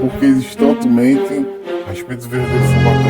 porque instantemente a respeito do verdadeiro formato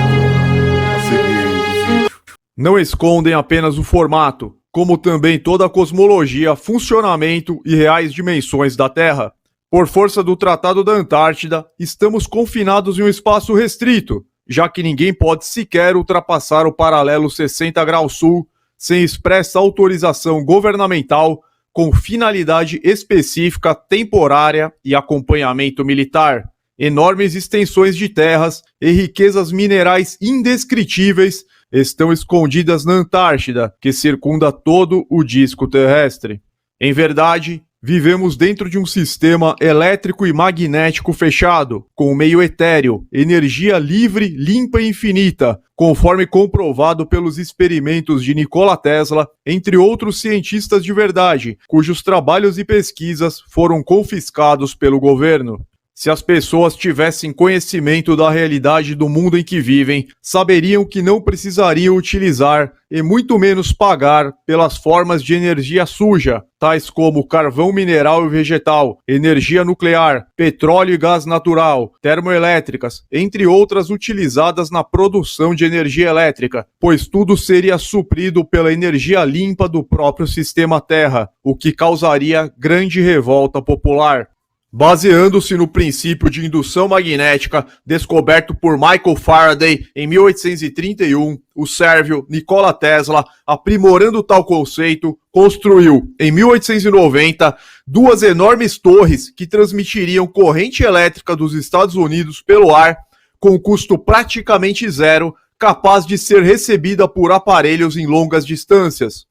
a seguir do vídeo. Não escondem apenas o formato, como também toda a cosmologia, funcionamento e reais dimensões da Terra. Por força do Tratado da Antártida, estamos confinados em um espaço restrito, já que ninguém pode sequer ultrapassar o paralelo 60 graus sul sem expressa autorização governamental com finalidade específica, temporária e acompanhamento militar. Enormes extensões de terras e riquezas minerais indescritíveis estão escondidas na Antártida, que circunda todo o disco terrestre. Em verdade, vivemos dentro de um sistema elétrico e magnético fechado, com meio etéreo, energia livre, limpa e infinita, conforme comprovado pelos experimentos de Nikola Tesla, entre outros cientistas de verdade, cujos trabalhos e pesquisas foram confiscados pelo governo. Se as pessoas tivessem conhecimento da realidade do mundo em que vivem, saberiam que não precisariam utilizar e muito menos pagar pelas formas de energia suja, tais como carvão mineral e vegetal, energia nuclear, petróleo e gás natural, termoelétricas, entre outras utilizadas na produção de energia elétrica, pois tudo seria suprido pela energia limpa do próprio sistema Terra, o que causaria grande revolta popular. Baseando-se no princípio de indução magnética descoberto por Michael Faraday em 1831, o sérvio Nikola Tesla, aprimorando tal conceito, construiu, em 1890, duas enormes torres que transmitiriam corrente elétrica dos Estados Unidos pelo ar, com custo praticamente zero, capaz de ser recebida por aparelhos em longas distâncias.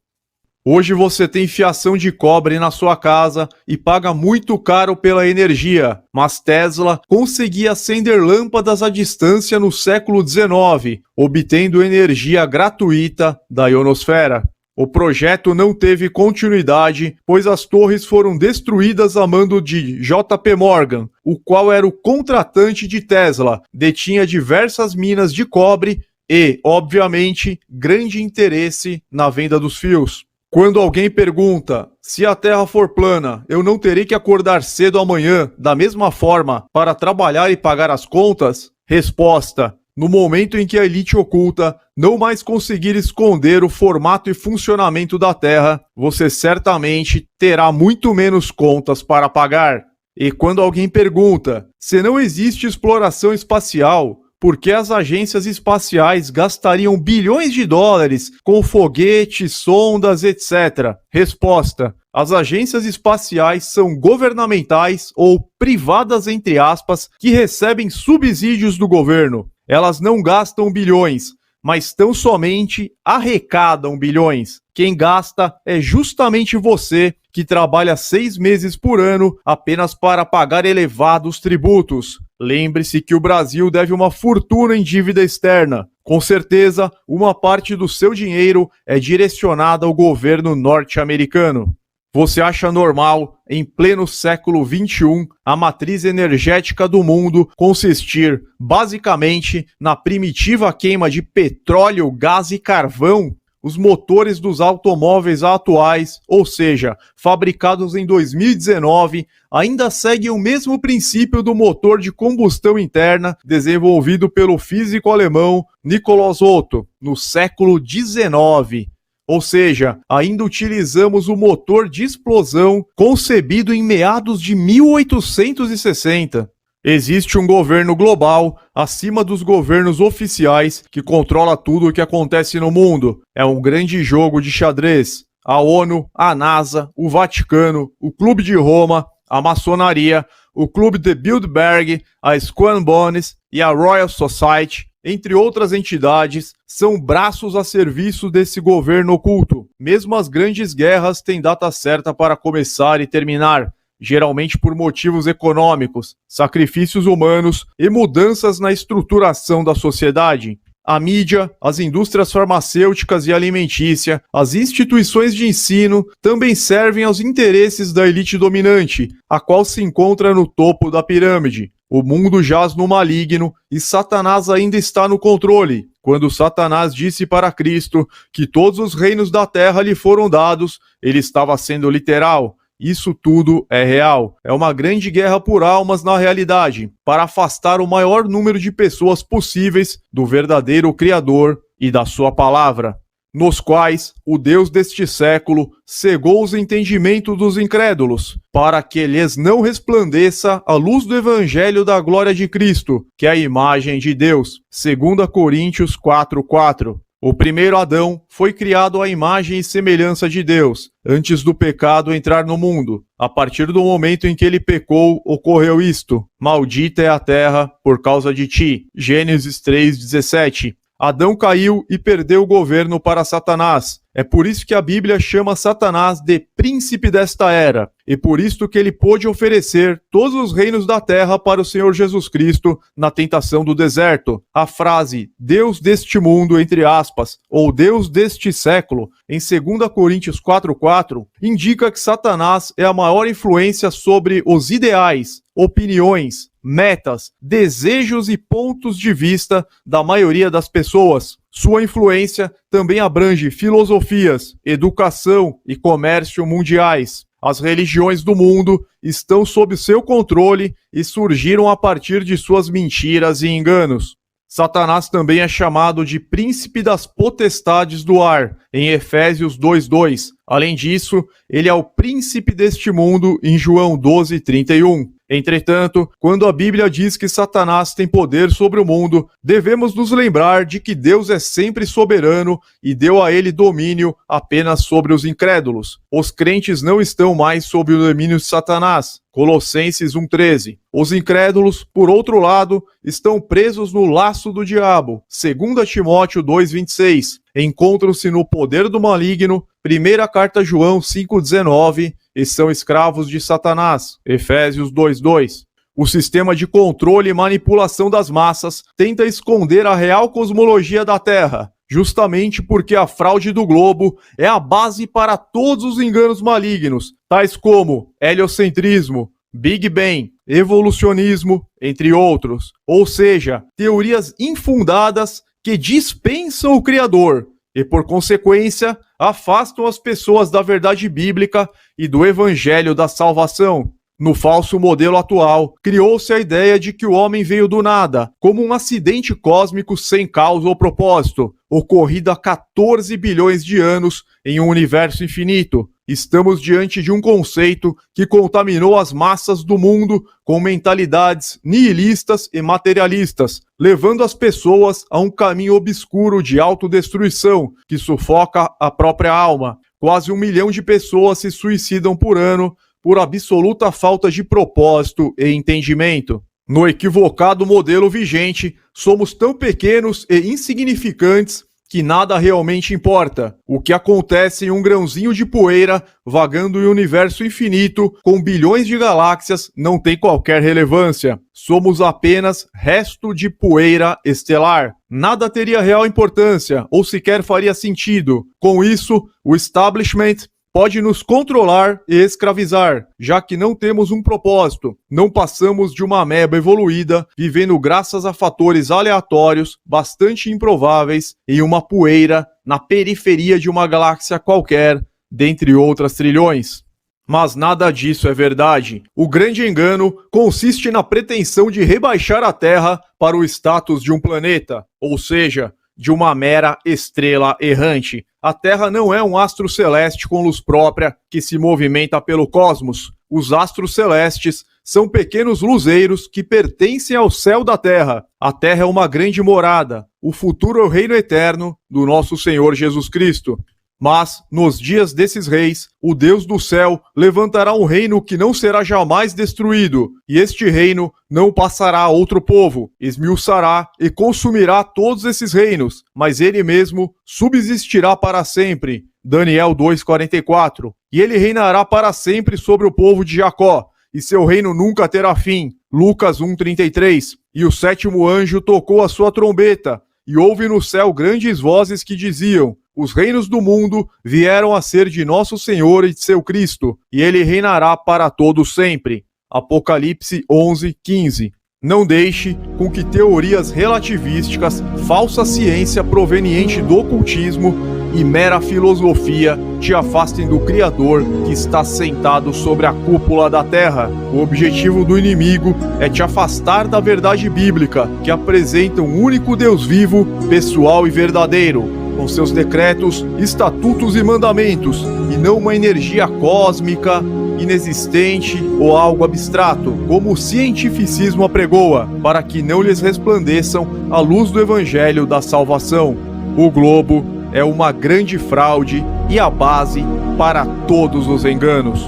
Hoje você tem fiação de cobre na sua casa e paga muito caro pela energia, mas Tesla conseguia acender lâmpadas à distância no século XIX, obtendo energia gratuita da ionosfera. O projeto não teve continuidade, pois as torres foram destruídas a mando de J.P. Morgan, o qual era o contratante de Tesla, detinha diversas minas de cobre e, obviamente, grande interesse na venda dos fios. Quando alguém pergunta, se a Terra for plana, eu não terei que acordar cedo amanhã, da mesma forma, para trabalhar e pagar as contas? Resposta: no momento em que a elite oculta não mais conseguir esconder o formato e funcionamento da Terra, você certamente terá muito menos contas para pagar. E quando alguém pergunta, se não existe exploração espacial, por que as agências espaciais gastariam bilhões de dólares com foguetes, sondas, etc? Resposta: as agências espaciais são governamentais ou privadas, entre aspas, que recebem subsídios do governo. Elas não gastam bilhões, mas tão somente arrecadam bilhões. Quem gasta é justamente você, que trabalha 6 meses por ano apenas para pagar elevados tributos. Lembre-se que o Brasil deve uma fortuna em dívida externa. Com certeza, uma parte do seu dinheiro é direcionada ao governo norte-americano. Você acha normal, em pleno século XXI, a matriz energética do mundo consistir, basicamente, na primitiva queima de petróleo, gás e carvão? Os motores dos automóveis atuais, ou seja, fabricados em 2019, ainda seguem o mesmo princípio do motor de combustão interna desenvolvido pelo físico alemão Nikolaus Otto no século XIX. Ou seja, ainda utilizamos o motor de explosão concebido em meados de 1860. Existe um governo global, acima dos governos oficiais, que controla tudo o que acontece no mundo. É um grande jogo de xadrez. A ONU, a NASA, o Vaticano, o Clube de Roma, a Maçonaria, o Clube de Bilderberg, a Skull and Bones e a Royal Society, entre outras entidades, são braços a serviço desse governo oculto. Mesmo as grandes guerras têm data certa para começar e terminar, geralmente por motivos econômicos, sacrifícios humanos e mudanças na estruturação da sociedade. A mídia, as indústrias farmacêuticas e alimentícia, as instituições de ensino também servem aos interesses da elite dominante, a qual se encontra no topo da pirâmide. O mundo jaz no maligno e Satanás ainda está no controle. Quando Satanás disse para Cristo que todos os reinos da terra lhe foram dados, ele estava sendo literal. Isso tudo é real. É uma grande guerra por almas na realidade, para afastar o maior número de pessoas possíveis do verdadeiro Criador e da sua palavra, nos quais o Deus deste século cegou os entendimentos dos incrédulos, para que lhes não resplandeça a luz do Evangelho da glória de Cristo, que é a imagem de Deus. 2 Coríntios 4:4. O primeiro Adão foi criado à imagem e semelhança de Deus, antes do pecado entrar no mundo. A partir do momento em que ele pecou, ocorreu isto: maldita é a terra por causa de ti. Gênesis 3:17. Adão caiu e perdeu o governo para Satanás. É por isso que a Bíblia chama Satanás de príncipe desta era, e por isto que ele pôde oferecer todos os reinos da terra para o Senhor Jesus Cristo na tentação do deserto. A frase Deus deste mundo, entre aspas, ou Deus deste século, em 2 Coríntios 4:4, indica que Satanás é a maior influência sobre os ideais, opiniões, metas, desejos e pontos de vista da maioria das pessoas. Sua influência também abrange filosofias, educação e comércio mundiais. As religiões do mundo estão sob seu controle e surgiram a partir de suas mentiras e enganos. Satanás também é chamado de príncipe das potestades do ar, em Efésios 2:2. Além disso, ele é o príncipe deste mundo em João 12:31. Entretanto, quando a Bíblia diz que Satanás tem poder sobre o mundo, devemos nos lembrar de que Deus é sempre soberano e deu a ele domínio apenas sobre os incrédulos. Os crentes não estão mais sob o domínio de Satanás. Colossenses 1:13. Os incrédulos, por outro lado, estão presos no laço do diabo. 2 Timóteo 2:26. Encontram-se no poder do maligno. 1 Carta a João 5:19. E são escravos de Satanás. Efésios 2:2. O sistema de controle e manipulação das massas tenta esconder a real cosmologia da Terra, justamente porque a fraude do globo é a base para todos os enganos malignos, tais como heliocentrismo, Big Bang, evolucionismo, entre outros. Ou seja, teorias infundadas que dispensam o Criador e, por consequência, afastam as pessoas da verdade bíblica e do evangelho da salvação. No falso modelo atual, criou-se a ideia de que o homem veio do nada, como um acidente cósmico sem causa ou propósito, ocorrido há 14 bilhões de anos em um universo infinito. Estamos diante de um conceito que contaminou as massas do mundo com mentalidades nihilistas e materialistas, levando as pessoas a um caminho obscuro de autodestruição que sufoca a própria alma. Quase 1 milhão de pessoas se suicidam por ano por absoluta falta de propósito e entendimento. No equivocado modelo vigente, somos tão pequenos e insignificantes que nada realmente importa. O que acontece em um grãozinho de poeira vagando em um universo infinito com bilhões de galáxias não tem qualquer relevância. Somos apenas resto de poeira estelar. Nada teria real importância ou sequer faria sentido. Com isso, o establishment pode nos controlar e escravizar, já que não temos um propósito. Não passamos de uma ameba evoluída, vivendo graças a fatores aleatórios, bastante improváveis, em uma poeira na periferia de uma galáxia qualquer, dentre outras trilhões. Mas nada disso é verdade. O grande engano consiste na pretensão de rebaixar a Terra para o status de um planeta, ou seja, de uma mera estrela errante. A Terra não é um astro celeste com luz própria que se movimenta pelo cosmos. Os astros celestes são pequenos luzeiros que pertencem ao céu da Terra. A Terra é uma grande morada. O futuro é o reino eterno do nosso Senhor Jesus Cristo. Mas, nos dias desses reis, o Deus do céu levantará um reino que não será jamais destruído, e este reino não passará a outro povo, esmiuçará e consumirá todos esses reinos, mas ele mesmo subsistirá para sempre. Daniel 2:44. E ele reinará para sempre sobre o povo de Jacó, e seu reino nunca terá fim. Lucas 1:33. E o sétimo anjo tocou a sua trombeta, e houve no céu grandes vozes que diziam: os reinos do mundo vieram a ser de nosso Senhor e de seu Cristo, e ele reinará para todo sempre. Apocalipse 11:15. Não deixe com que teorias relativísticas, falsa ciência proveniente do ocultismo e mera filosofia te afastem do Criador que está sentado sobre a cúpula da terra. O objetivo do inimigo é te afastar da verdade bíblica, que apresenta um único Deus vivo, pessoal e verdadeiro, com seus decretos, estatutos e mandamentos, e não uma energia cósmica, inexistente ou algo abstrato, como o cientificismo apregoa, para que não lhes resplandeçam a luz do Evangelho da salvação. O globo é uma grande fraude e a base para todos os enganos.